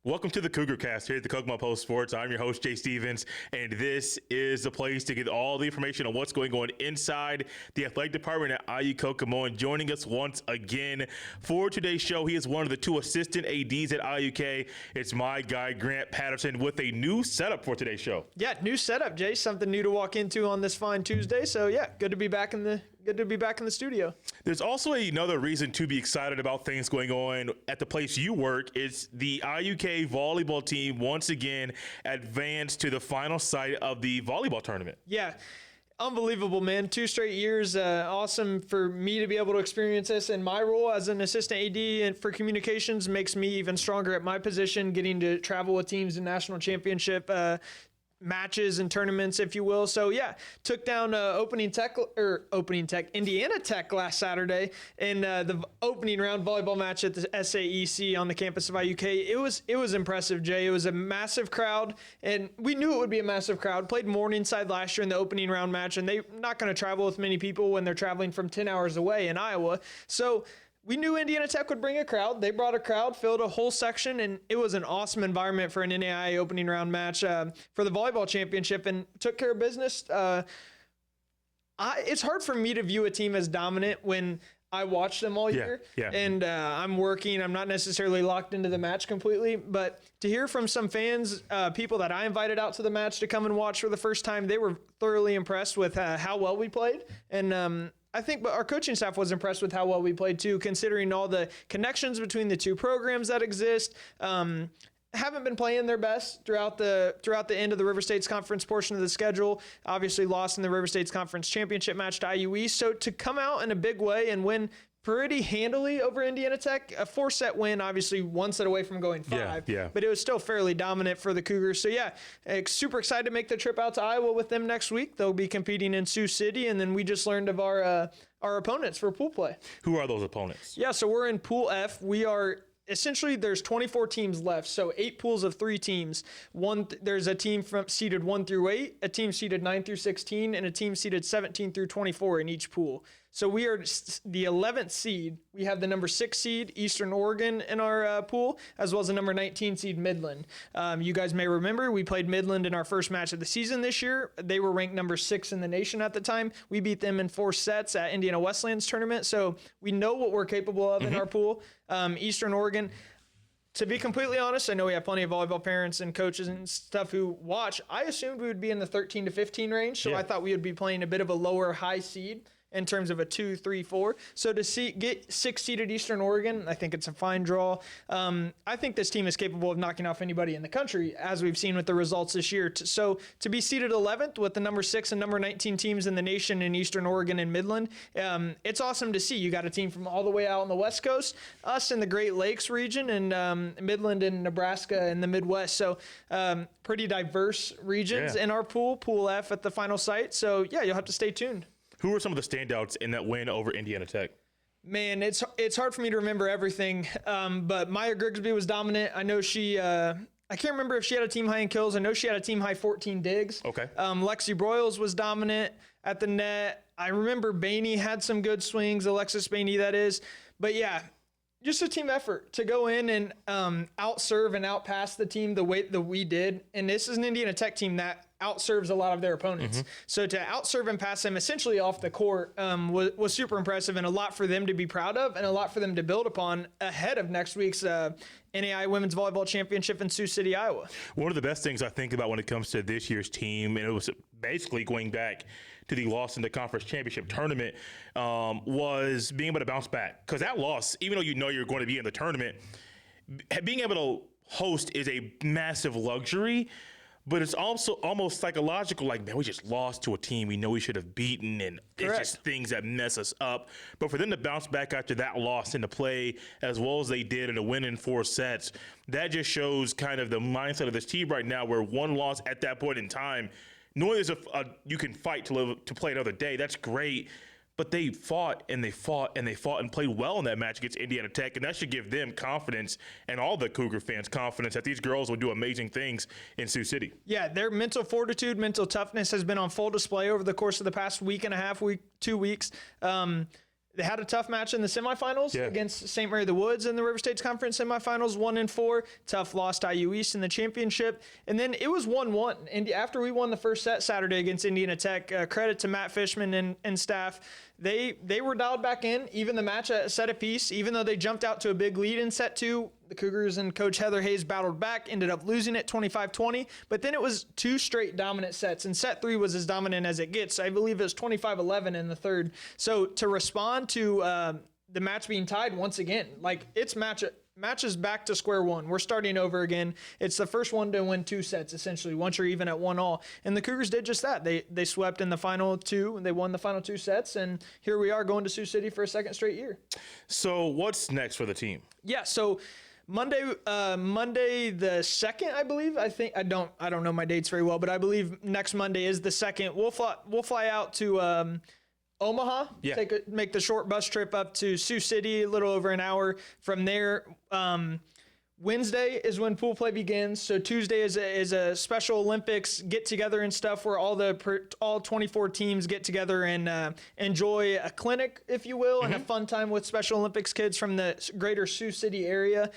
Welcome to the Cougar Cast here at the Kokomo Post Sports. I'm your host, Jay Stevens, and this is the place to get all the information on what's going on inside the athletic department at IU Kokomo. And joining us once again for today's show, he is one of the two assistant ADs at IUK. It's my guy, Grant Patterson, with a new setup for today's show. Yeah, new setup, Jay. Something new to walk into on this fine Tuesday. So yeah, good to be back in the studio. There's also another reason to be excited about things going on at the place you work. It's the IUK volleyball team once again advanced to the final site of the volleyball tournament. Yeah. Unbelievable, man. 2 straight years. Awesome for me to be able to experience this. And my role as an assistant AD and for communications makes me even stronger at my position, getting to travel with teams in national championship matches and tournaments, if you will. So yeah, took down Indiana Tech last Saturday in the opening round volleyball match at the SAEC on the campus of IUK. It was impressive, Jay. It was a massive crowd, and we knew it would be a massive crowd. Played Morningside last year in the opening round match, and they're not going to travel with many people when they're traveling from 10 hours away in Iowa. So we knew Indiana Tech would bring a crowd. They brought a crowd, filled a whole section, and it was an awesome environment for an NAIA opening round match for the volleyball championship, and took care of business. It's hard for me to view a team as dominant when I watch them all year, and I'm working. I'm not necessarily locked into the match completely, but to hear from some fans, people that I invited out to the match to come and watch for the first time, they were thoroughly impressed with how well we played, and I think our coaching staff was impressed with how well we played too, considering all the connections between the two programs that exist. Haven't been playing their best throughout the end of the River States Conference portion of the schedule. Obviously lost in the River States Conference Championship match to IU East. So to come out in a big way and win pretty handily over Indiana Tech, a 4-set win, obviously 1 set away from going 5, but it was still fairly dominant for the Cougars. So yeah, super excited to make the trip out to Iowa with them next week. They'll be competing in Sioux City, and then we just learned of our opponents for pool play. Who are those opponents? Yeah, so we're in Pool F. We are essentially, there's 24 teams left, so 8 pools of 3 teams. There's a team seeded 1 through 8, a team seeded 9 through 16, and a team seeded 17 through 24 in each pool. So we are the 11th seed. We have the number 6 seed, Eastern Oregon, in our pool, as well as the number 19 seed, Midland. You guys may remember we played Midland in our first match of the season this year. They were ranked number 6 in the nation at the time. We beat them in 4 sets at Indiana Wesleyan's tournament, so we know what we're capable of in our pool. Eastern Oregon, to be completely honest, I know we have plenty of volleyball parents and coaches and stuff who watch. I assumed we would be in the 13 to 15 range, so I thought we would be playing a bit of a lower high seed in terms of a 2, 3, 4. So to get 6-seeded Eastern Oregon, I think it's a fine draw. I think this team is capable of knocking off anybody in the country, as we've seen with the results this year. So to be seeded 11th with the number 6 and number 19 teams in the nation in Eastern Oregon and Midland, it's awesome to see. You got a team from all the way out on the West Coast, us in the Great Lakes region, and Midland and Nebraska in the Midwest. So pretty diverse regions in our pool, Pool F at the final site. So yeah, you'll have to stay tuned. Who are some of the standouts in that win over Indiana Tech? Man, it's hard for me to remember everything, but Maya Grigsby was dominant. I know she I can't remember if she had a team high in kills. I know she had a team high 14 digs. Okay. Lexi Broyles was dominant at the net. I remember Bainey had some good swings, Alexis Bainey, that is. But yeah, just a team effort to go in and outserve and outpass the team the way that we did. And this is an Indiana Tech team that outserves a lot of their opponents. So to outserve and pass them essentially off the court was super impressive, and a lot for them to be proud of and a lot for them to build upon ahead of next week's NAIA Women's Volleyball Championship in Sioux City, Iowa. One of the best things I think about when it comes to this year's team, and it was basically going back to the loss in the conference championship tournament, was being able to bounce back. Because that loss, even though you know you're going to be in the tournament, being able to host is a massive luxury. But it's also almost psychological, like, man, we just lost to a team we know we should have beaten, and it's just things that mess us up. But for them to bounce back after that loss and to play as well as they did and to win in 4 sets, that just shows kind of the mindset of this team right now, where one loss at that point in time, knowing there's you can fight to play another day, that's great. But they fought and they fought and they fought and played well in that match against Indiana Tech, and that should give them confidence and all the Cougar fans confidence that these girls will do amazing things in Sioux City. Yeah, their mental fortitude, mental toughness has been on full display over the course of the past week and a half, 2 weeks. They had a tough match in the semifinals against St. Mary the Woods in the River States Conference semifinals, 1-4. Tough loss to IU East in the championship. And then it was 1-1. And after we won the first set Saturday against Indiana Tech, credit to Matt Fishman and staff, they were dialed back in, even the match at set apiece. Even though they jumped out to a big lead in set 2, the Cougars and Coach Heather Hayes battled back, ended up losing it 25-20. But then it was 2 straight dominant sets, and set 3 was as dominant as it gets. I believe it was 25-11 in the third. So to respond to the match being tied once again, like it's matches back to square one. We're starting over again. It's the first one to win 2 sets, essentially, once you're even at 1-1. And the Cougars did just that. They swept in the final 2, and they won the final 2 sets, and here we are going to Sioux City for a second straight year. So what's next for the team? Yeah, so Monday the 2nd, I believe. I don't know my dates very well, but I believe next Monday is the 2nd. We'll fly out to Omaha, make the short bus trip up to Sioux City, a little over an hour from there. Wednesday is when pool play begins. So Tuesday is a Special Olympics get together and stuff where all 24 teams get together and enjoy a clinic, if you will, and a fun time with Special Olympics kids from the greater Sioux City area.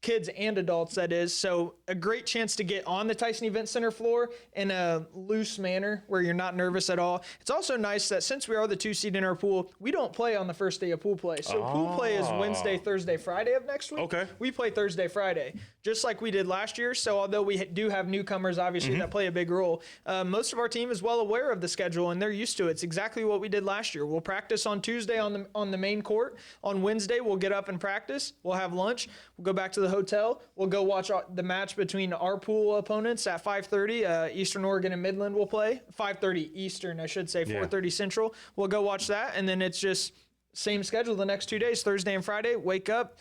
Kids and adults, that is. So a great chance to get on the Tyson Event Center floor in a loose manner where you're not nervous at all. It's also nice that since we are the 2 seed in our pool, we don't play on the first day of pool play. So pool play is Wednesday, Thursday, Friday of next week. Okay. We play Thursday, Friday, just like we did last year. So although we do have newcomers, obviously, that play a big role, most of our team is well aware of the schedule and they're used to it. It's exactly what we did last year. We'll practice on Tuesday on the main court. On Wednesday, we'll get up and practice. We'll have lunch. We'll go back to the hotel. We'll go watch the match between our pool opponents at 5:30. Eastern Oregon and Midland will play. 5:30 Eastern, I should say, 4:30 Central. We'll go watch that, and then it's just same schedule the next 2 days, Thursday and Friday. Wake up.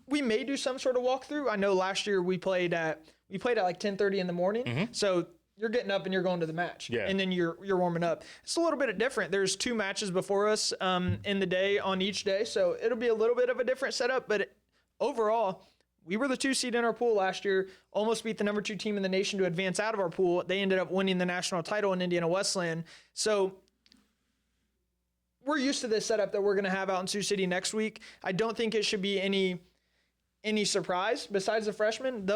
We may do some sort of walkthrough. I know last year we played at like 10:30 in the morning. So you're getting up and you're going to the match, and then you're warming up. It's a little bit different. There's 2 matches before us in the day on each day, so it'll be a little bit of a different setup, but overall, we were the 2 seed in our pool last year, almost beat the number 2 team in the nation to advance out of our pool. They ended up winning the national title in Indiana Wesleyan. So we're used to this setup that we're going to have out in Sioux City next week. I don't think it should be any surprise besides the freshmen,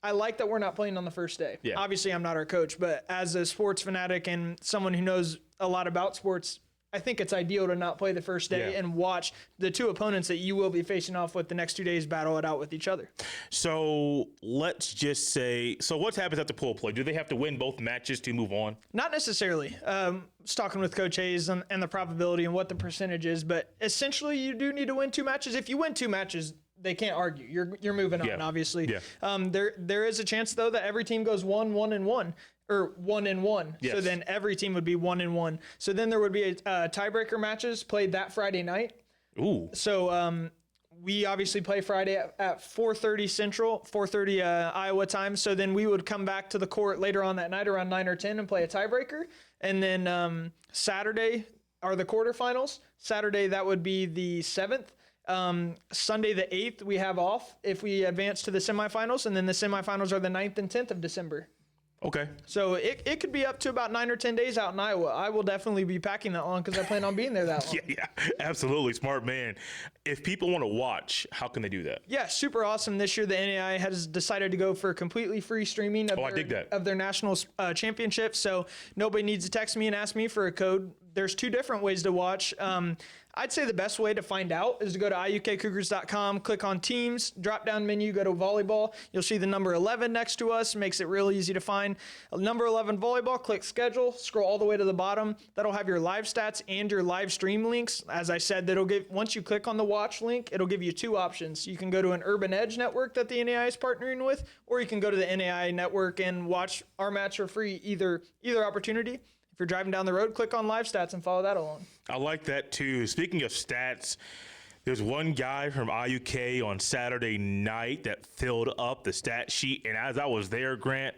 I like that we're not playing on the first day. Yeah. Obviously, I'm not our coach, but as a sports fanatic and someone who knows a lot about sports, I think it's ideal to not play the first day and watch the 2 opponents that you will be facing off with the next 2 days battle it out with each other. So let's just say, what happens at the pool play? Do they have to win both matches to move on? Not necessarily. I was talking with Coach Hayes and the probability and what the percentage is, but essentially you do need to win 2 matches. If you win 2 matches, they can't argue. You're moving on, obviously. Yeah. There is a chance, though, that every team goes 1-1-1. Or 1-1. Yes. So then every team would be 1-1. So then there would be tiebreaker matches played that Friday night. Ooh. So we obviously play Friday at 4:30 Central, 4:30 Iowa time. So then we would come back to the court later on that night around 9 or 10 and play a tiebreaker. And then Saturday are the quarterfinals. Saturday, that would be the 7th. Sunday the 8th, we have off if we advance to the semifinals. And then the semifinals are the 9th and 10th of December. Okay. So it could be up to about 9 or 10 days out in Iowa. I will definitely be packing that long because I plan on being there that long. Yeah, absolutely. Smart man. If people want to watch, how can they do that? Yeah, super awesome. This year, the NAIA has decided to go for completely free streaming of their national championship. So nobody needs to text me and ask me for a code. There's 2 different ways to watch. I'd say the best way to find out is to go to iukcougars.com, click on teams, drop down menu, go to volleyball. You'll see the number 11 next to us. Makes it real easy to find. Number 11 volleyball, click schedule, scroll all the way to the bottom. That'll have your live stats and your live stream links. As I said, once you click on the watch link, it'll give you 2 options. You can go to an Urban Edge network that the NAIA is partnering with, or you can go to the NAIA network and watch our match for free, either opportunity. If you're driving down the road, click on live stats and follow that along. I like that too. Speaking of stats, there's one guy from IUK on Saturday night that filled up the stat sheet. And as I was there, Grant,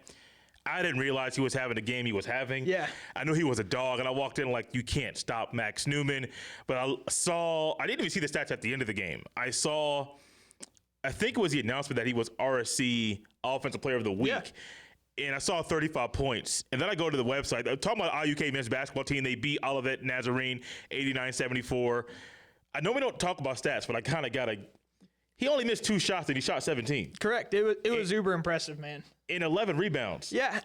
I didn't realize he was having the game he was having. Yeah. I knew he was a dog, and I walked in like, you can't stop Max Newman. But I didn't even see the stats at the end of the game. I think it was the announcement that he was RSC Offensive Player of the Week. Yeah. and I saw 35 points. And then I go to the website. I'm talking about IUK men's basketball team. They beat Olivet Nazarene 89-74. I know we don't talk about stats, but I kind of got to – he only missed 2 shots and he shot 17. Correct. It was uber impressive, man. In 11 rebounds. Yeah,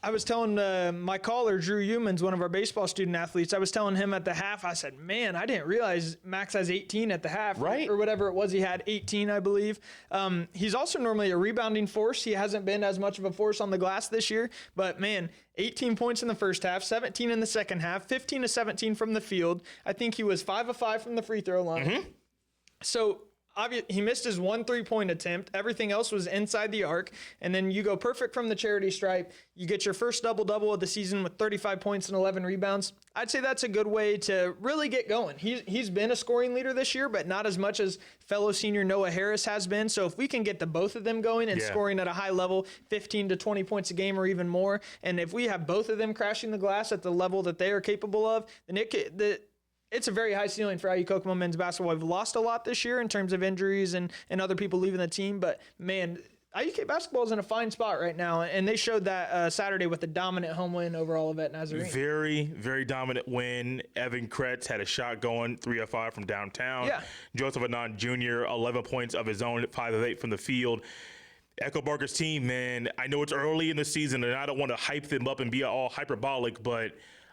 I was telling my caller, Drew Humans, one of our baseball student athletes, I was telling him at the half, I said, man, I didn't realize Max has 18 at the half. Right. Or whatever it was. He had 18, I believe. He's also normally a rebounding force. He hasn't been as much of a force on the glass this year. But, man, 18 points in the first half, 17 in the second half, 15 to 17 from the field. I think he was 5 of 5 from the free throw line. Mm-hmm. So he missed his 1 3-point attempt. Everything else was inside the arc. And then you go perfect from the charity stripe. You get your first double-double of the season with 35 points and 11 rebounds. I'd say that's a good way to really get going. He's been a scoring leader this year, but not as much as fellow senior Noah Harris has been. So if we can get the both of them going and scoring at a high level, 15 to 20 points a game or even more, and if we have both of them crashing the glass at the level that they are capable of, then it's a very high ceiling for IU Kokomo men's basketball. We've lost a lot this year in terms of injuries and other people leaving the team, but man, IUK basketball is in a fine spot right now, and they showed that Saturday with a dominant home win over Olivet Nazarene. Very, very dominant win. Evan Kretz had a shot going, 3 of 5 from downtown. Yeah. Joseph Anand Jr., 11 points of his own, 5 of 8 from the field. Echo Barker's team, man, I know it's early in the season, and I don't want to hype them up and be all hyperbolic, but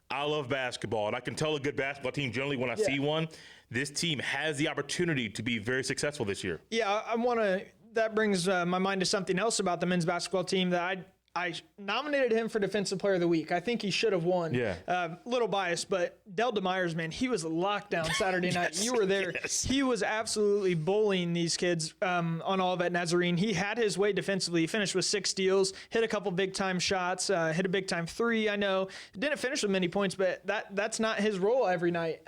I love basketball, and I can tell a good basketball team generally when I see one. This team has the opportunity to be very successful this year. Yeah, I want to – that brings my mind to something else about the men's basketball team that I nominated him for Defensive Player of the Week. I think he should have won. Yeah. Little biased, but Del DeMeyers, man, he was locked down Saturday night. You were there. Yes. He was absolutely bullying these kids on Olivet Nazarene. He had his way defensively. He finished with 6 steals, hit a couple big-time shots, hit a big-time 3, I know. Didn't finish with many points, but that's not his role every night.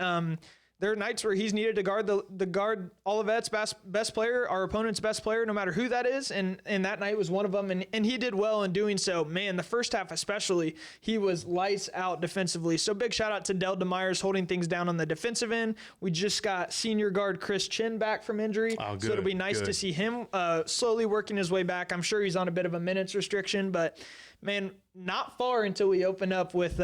There are nights where he's needed to guard Olivet's best player, our opponent's best player, no matter who that is, and that night was one of them, and he did well in doing so. Man, the first half especially, he was lights out defensively. So big shout out to Del DeMeyers holding things down on the defensive end. We just got senior guard Chris Chin back from injury, so it'll be nice to see him slowly working his way back. I'm sure he's on a bit of a minutes restriction, but man, not far until we open up with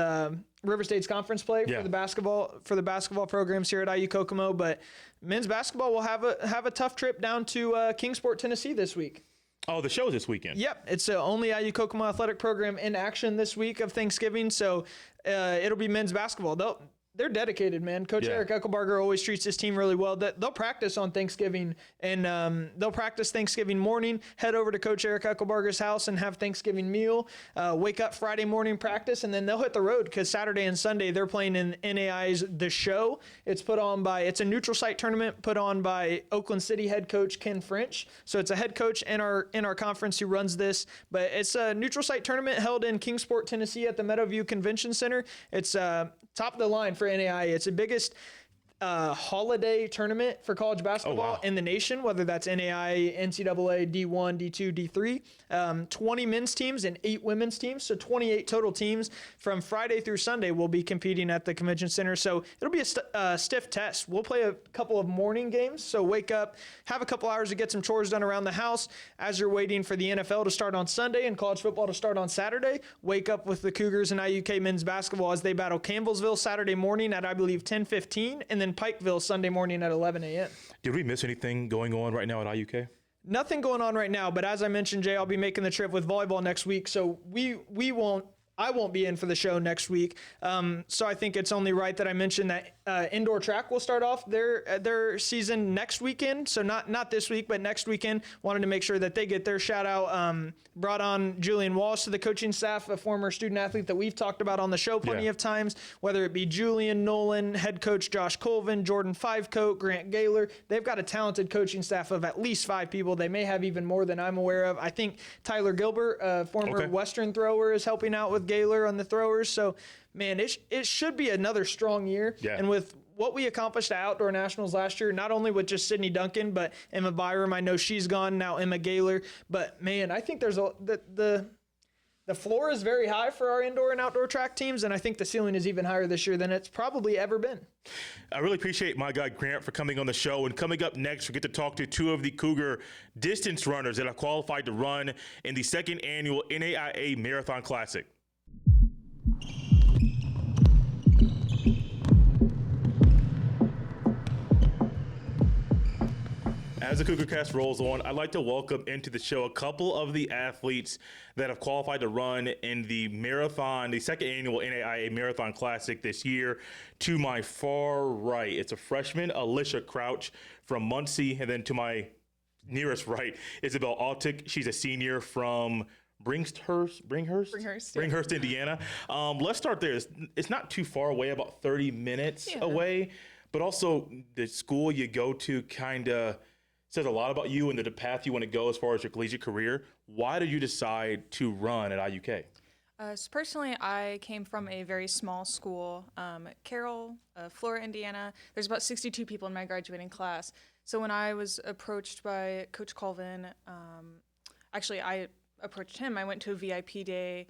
River State's conference play for the basketball programs here at IU Kokomo. But men's basketball will have a tough trip down to Kingsport, Tennessee this week. Oh, the show's this weekend. Yep, it's the only IU Kokomo athletic program in action this week of Thanksgiving. So it'll be men's basketball. They're dedicated, man. Coach Eric Eckelbarger always treats his team really well. They'll practice on Thanksgiving, and they'll practice Thanksgiving morning, head over to Coach Eric Eckelbarger's house and have Thanksgiving meal, wake up Friday morning practice, and then they'll hit the road because Saturday and Sunday they're playing in NAIA's The Show. It's a neutral site tournament put on by Oakland City head coach Ken French. So it's a head coach in our conference who runs this, but it's a neutral site tournament held in Kingsport, Tennessee at the Meadowview Convention Center. It's top of the line for NAIA. It's the biggest holiday tournament for college basketball in the nation, whether that's NAIA, NCAA, D1, D2, D3. 20 men's teams and 8 women's teams, so 28 total teams from Friday through Sunday will be competing at the convention center. So it'll be a stiff test. We'll play a couple of morning games, so wake up, have a couple hours to get some chores done around the house as you're waiting for the NFL to start on Sunday and college football to start on Saturday. Wake up with the Cougars and IUK men's basketball as they battle Campbellsville Saturday morning at, I believe, 10:15, and then Pikeville Sunday morning at 11 a.m. Did we miss anything going on right now at IUK? Nothing going on right now, but as I mentioned, Jay, I'll be making the trip with volleyball next week, so I won't be in for the show next week. So I think it's only right that I mention that indoor track will start off their season next weekend. So not this week, but next weekend. Wanted to make sure that they get their shout out. Brought on Julian Walsh to the coaching staff, a former student athlete that we've talked about on the show plenty of times, whether it be Julian, Nolan, head coach Josh Colvin, Jordan Fivecoat, Grant Gaylor. They've got a talented coaching staff of at least 5 people. They may have even more than I'm aware of. I think Tyler Gilbert, former Western thrower, is helping out with Gaylor on the throwers. So, man, it should be another strong year. Yeah. And with what we accomplished at Outdoor Nationals last year, not only with just Sydney Duncan, but Emma Byram, I know she's gone now, Emma Gaylor. But, man, I think there's the floor is very high for our indoor and outdoor track teams, and I think the ceiling is even higher this year than it's probably ever been. I really appreciate my guy Grant for coming on the show. And coming up next, we get to talk to two of the Cougar distance runners that have qualified to run in the second annual NAIA Marathon Classic. As the Cougar Cast rolls on, I'd like to welcome into the show a couple of the athletes that have qualified to run in the marathon, the second annual NAIA Marathon Classic this year. To my far right, it's a freshman, Alysha Crouch from Muncie, and then to my nearest right, Isabelle Altic. She's a senior from Bringhurst, Indiana. Let's start there. It's not too far away, about 30 minutes away, but also the school you go to kind of says a lot about you and the path you want to go as far as your collegiate career. Why did you decide to run at IUK? So personally, I came from a very small school, Carroll, Flora, Indiana. There's about 62 people in my graduating class. So when I was approached by Coach Colvin, actually I approached him. I went to a VIP day,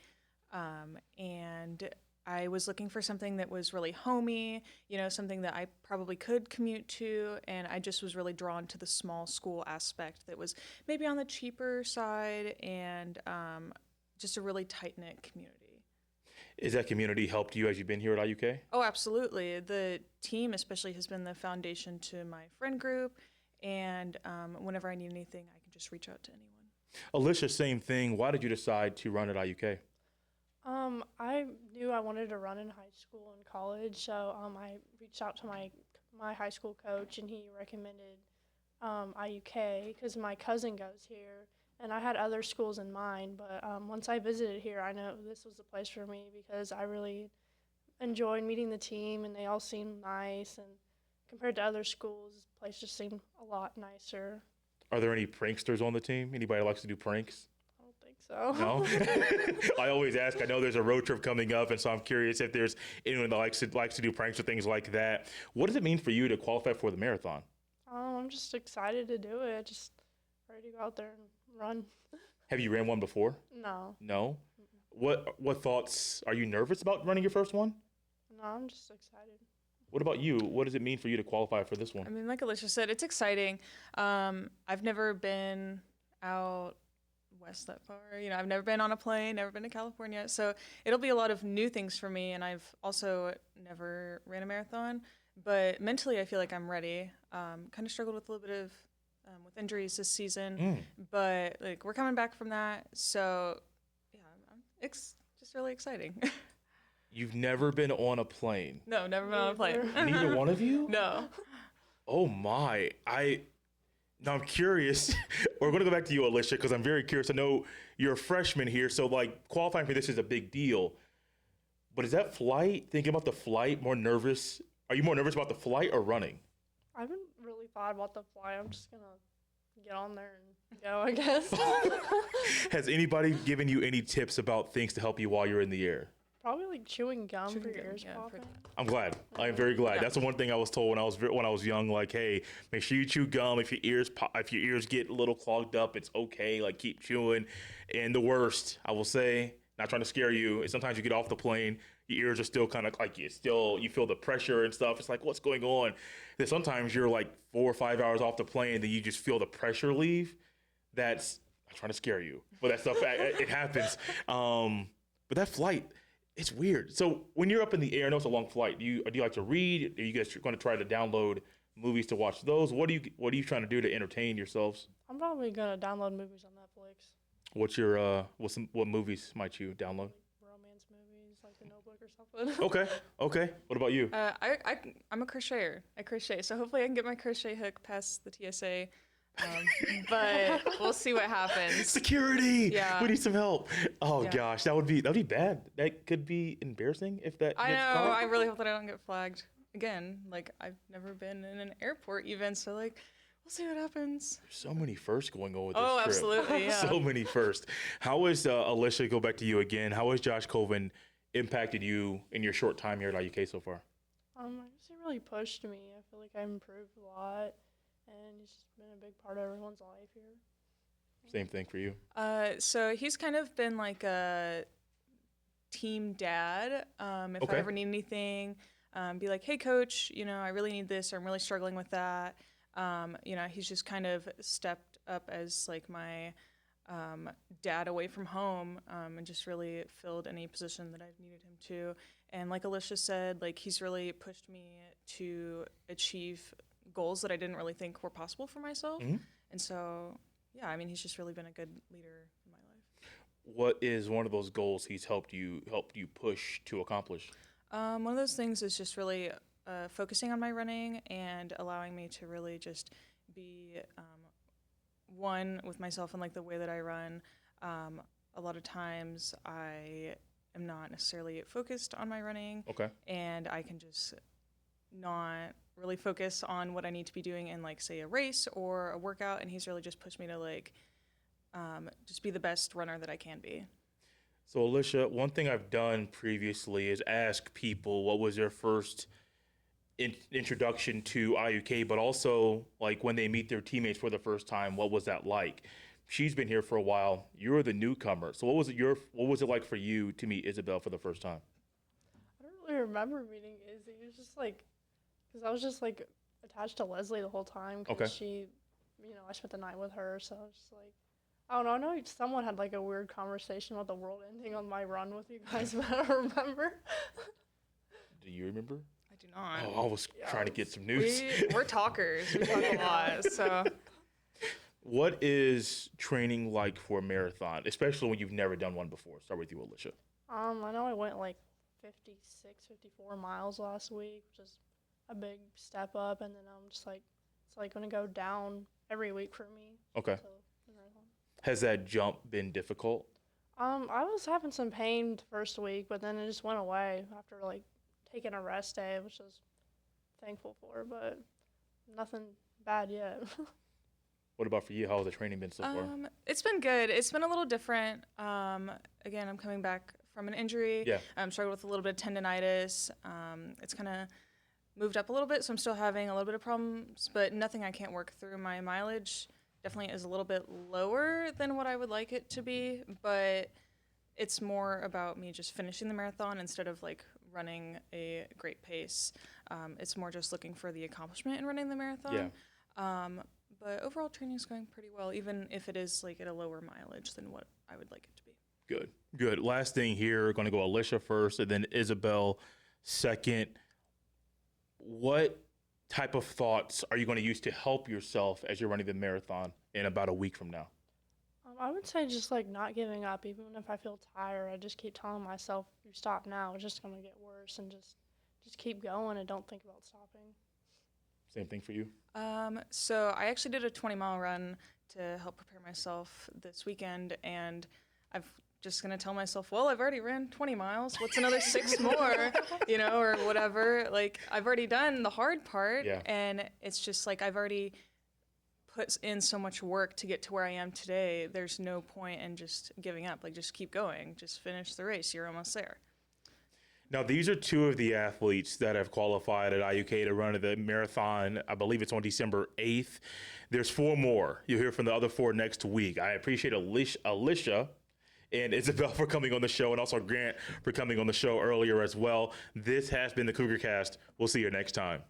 and I was looking for something that was really homey, something that I probably could commute to, and I just was really drawn to the small school aspect that was maybe on the cheaper side and just a really tight-knit community. Is that community helped you as you've been here at IUK? Oh, absolutely. The team especially has been the foundation to my friend group, and whenever I need anything, I can just reach out to anyone. Alysha, same thing. Why did you decide to run at IUK? I knew I wanted to run in high school and college, so I reached out to my high school coach, and he recommended IUK because my cousin goes here, and I had other schools in mind, but once I visited here, I know this was the place for me because I really enjoyed meeting the team, and they all seemed nice, and compared to other schools, this place just seemed a lot nicer. Are there any pranksters on the team? Anybody who likes to do pranks? So. No? I always ask. I know there's a road trip coming up, and so I'm curious if there's anyone that likes to do pranks or things like that. What does it mean for you to qualify for the marathon? I'm just excited to do it. Just ready to go out there and run. Have you ran one before? No. No? What thoughts? Are you nervous about running your first one? No, I'm just excited. What about you? What does it mean for you to qualify for this one? I mean, like Alysha said, it's exciting. I've never been out west that far. I've never been on a plane, never been to California. So it'll be a lot of new things for me. And I've also never ran a marathon. But mentally, I feel like I'm ready. Kind of struggled with a little bit of with injuries this season. But we're coming back from that. So yeah, it's just really exciting. You've never been on a plane? No, never been on a plane. Neither one of you? No. Oh my. Now I'm curious. We're going to go back to you, Alysha, because I'm very curious. I know you're a freshman here, so qualifying for this is a big deal. But is that flight, thinking about the flight, more nervous? Are you more nervous about the flight or running? I haven't really thought about the flight. I'm just going to get on there and go, I guess. Has anybody given you any tips about things to help you while you're in the air? Probably chewing gum for your ears popping. I'm glad. I'm very glad. Yeah. That's the one thing I was told when I was young. Hey, make sure you chew gum. If your ears get a little clogged up, it's okay. Keep chewing. And the worst, I will say, not trying to scare you, is sometimes you get off the plane, your ears are still kind of you feel the pressure and stuff. It's what's going on? Then sometimes you're 4 or 5 hours off the plane, then you just feel the pressure leave. That's not trying to scare you, but that stuff it happens. But that flight. It's weird. So when you're up in the air, I know it's a long flight. Do you like to read? Are you guys going to try to download movies to watch those? What are you trying to do to entertain yourselves? I'm probably going to download movies on Netflix. What's your what movies might you download? Romance movies, like The Notebook or something. Okay. What about you? I'm a crocheter. I crochet, so hopefully I can get my crochet hook past the TSA. But we'll see what happens. Security. Yeah. We need some help. Oh gosh, that'd be bad. That could be embarrassing if that. I know. Caught. I really hope that I don't get flagged again. I've never been in an airport even, so we'll see what happens. There's so many firsts going on with this trip. Absolutely. Yeah. So many firsts. How is Alysha? Go back to you again. How has Josh Colvin impacted you in your short time here at IUK so far? I guess he really pushed me. I feel like I improved a lot. And he's just been a big part of everyone's life here. Same thing for you. So he's kind of been like a team dad. If Okay. I ever need anything, be like, hey, coach, I really need this, or I'm really struggling with that. He's just kind of stepped up as like my dad away from home, and just really filled any position that I've needed him to. And like Alysha said, like he's really pushed me to achieve goals that I didn't really think were possible for myself. Mhm. And so, yeah, I mean, he's just really been a good leader in my life. What is one of those goals he's helped you push to accomplish? One of those things is just really focusing on my running and allowing me to really just be one with myself and like the way that I run. A lot of times I am not necessarily focused on my running, Okay. and I can just not really focus on what I need to be doing in like say a race or a workout, and he's really just pushed me to like just be the best runner that I can be. So, Alysha, one thing I've done previously is ask people what was their first introduction to IUK, but also like when they meet their teammates for the first time, what was that like? She's been here for a while. You're the newcomer. So, what was it like for you to meet Isabelle for the first time? I don't really remember meeting Izzy. It was just like, because I was just like attached to Leslie the whole time. Cause Okay. she, I spent the night with her. So I was just like, I don't know. I know someone had like a weird conversation about the world ending on my run with you guys, but I don't remember. Do you remember? I do not. Oh, I was trying to get some news. We're talkers. We talk a lot. So What is training like for a marathon, especially when you've never done one before? Start with you, Alysha. I know I went like 54 miles last week, which is a big step up, and then I'm just like, it's like gonna go down every week for me. Okay. So, the marathon. Has that jump been difficult? I was having some pain the first week, but then it just went away after like taking a rest day, which I was thankful for, but nothing bad yet. What about for you? How has the training been so far? it's been good. It's been a little different. Again, I'm coming back from an injury. Yeah. I'm struggling with a little bit of tendonitis. It's kind of moved up a little bit, so I'm still having a little bit of problems, but nothing I can't work through. My mileage definitely is a little bit lower than what I would like it to be, but it's more about me just finishing the marathon instead of like running a great pace. It's more just looking for the accomplishment in running the marathon. Yeah. But overall training is going pretty well, even if it is like at a lower mileage than what I would like it to be. Good, good. Last thing here, going to go Alysha first and then Isabelle second. What type of thoughts are you going to use to help yourself as you're running the marathon in about a week from now? I would say just like not giving up, even if I feel tired. I just keep telling myself, "You stop now, it's just gonna get worse," and just keep going and don't think about stopping. Same thing for you? So I actually did a 20-mile run to help prepare myself this weekend, and I'm just going to tell myself, well, I've already ran 20 miles. What's another 6 more, or whatever. Like, I've already done the hard part, Yeah. and it's just like I've already put in so much work to get to where I am today. There's no point in just giving up. Like, just keep going. Just finish the race. You're almost there. Now, these are two of the athletes that have qualified at IUK to run the marathon. I believe it's on December 8th. There's 4 more. You'll hear from the other 4 next week. I appreciate Alysha and Isabelle for coming on the show, and also Grant for coming on the show earlier as well. This has been the Cougar Cast. We'll see you next time.